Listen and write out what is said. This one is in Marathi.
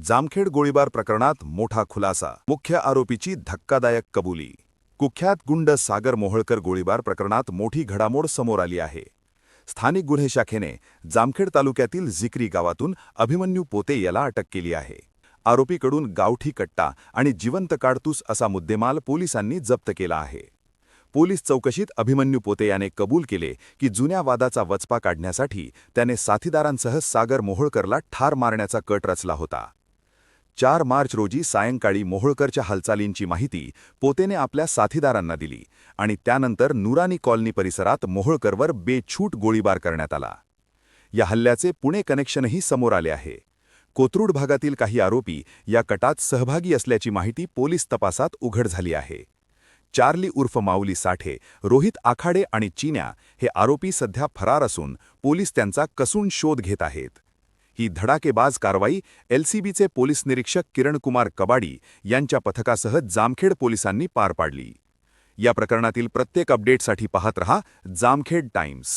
जामखेड गोळीबार प्रकरणात मोठा खुलासा, मुख्य आरोपीची धक्कादायक कबुली। कुख्यात गुंड सागर मोहोळकर गोळीबार प्रकरणात मोठी घडामोड समोर आली आहे। स्थानिक गुन्हे शाखेने जामखेड तालुक्यातील जिक्री गावातून अभिमन्यू पोते याला अटक केली आहे। आरोपीकडून गावठी कट्टा आणि जिवंत काडतूस असा मुद्देमाल पोलिसांनी जप्त केला आहे। पोलीस चौकशीत अभिमन्यू पोते याने कबूल केले की जुन्या वादाचा वचपा काढण्यासाठी त्याने साथीदारांसह सागर मोहोळकरला ठार मारण्याचा कट रचला होता। 4 मार्च रोजी सायंकाळी मोहोळकरच्या हालचालींची माहिती पोतेने आपल्या साथीदारांना दिली आणि त्यानंतर नुरानी कॉलनी परिसरात मोहोळकरवर बेछूट गोळीबार करण्यात आला। या हल्ल्याचे पुणे कनेक्शनही समोर आले आहे। कोथरूड भागातील काही आरोपी या कटात सहभागी असल्याची माहिती पोलीस तपासात उघड झाली आहे। चार्ली उर्फ माऊली साठे, रोहित आखाडे आणि चिन्या हे आरोपी सध्या फरार असून पोलीस त्यांचा कसून शोध घेत आहेत। ही धडाकेबाज कारवाई एलसीबीचे पोलीस निरीक्षक किरणकुमार कबाडी यांच्या पथकासह जामखेड पोलिसांनी पार पाडली। या प्रकरणातील प्रत्येक अपडेटसाठी पाहत रहा जामखेड टाइम्स।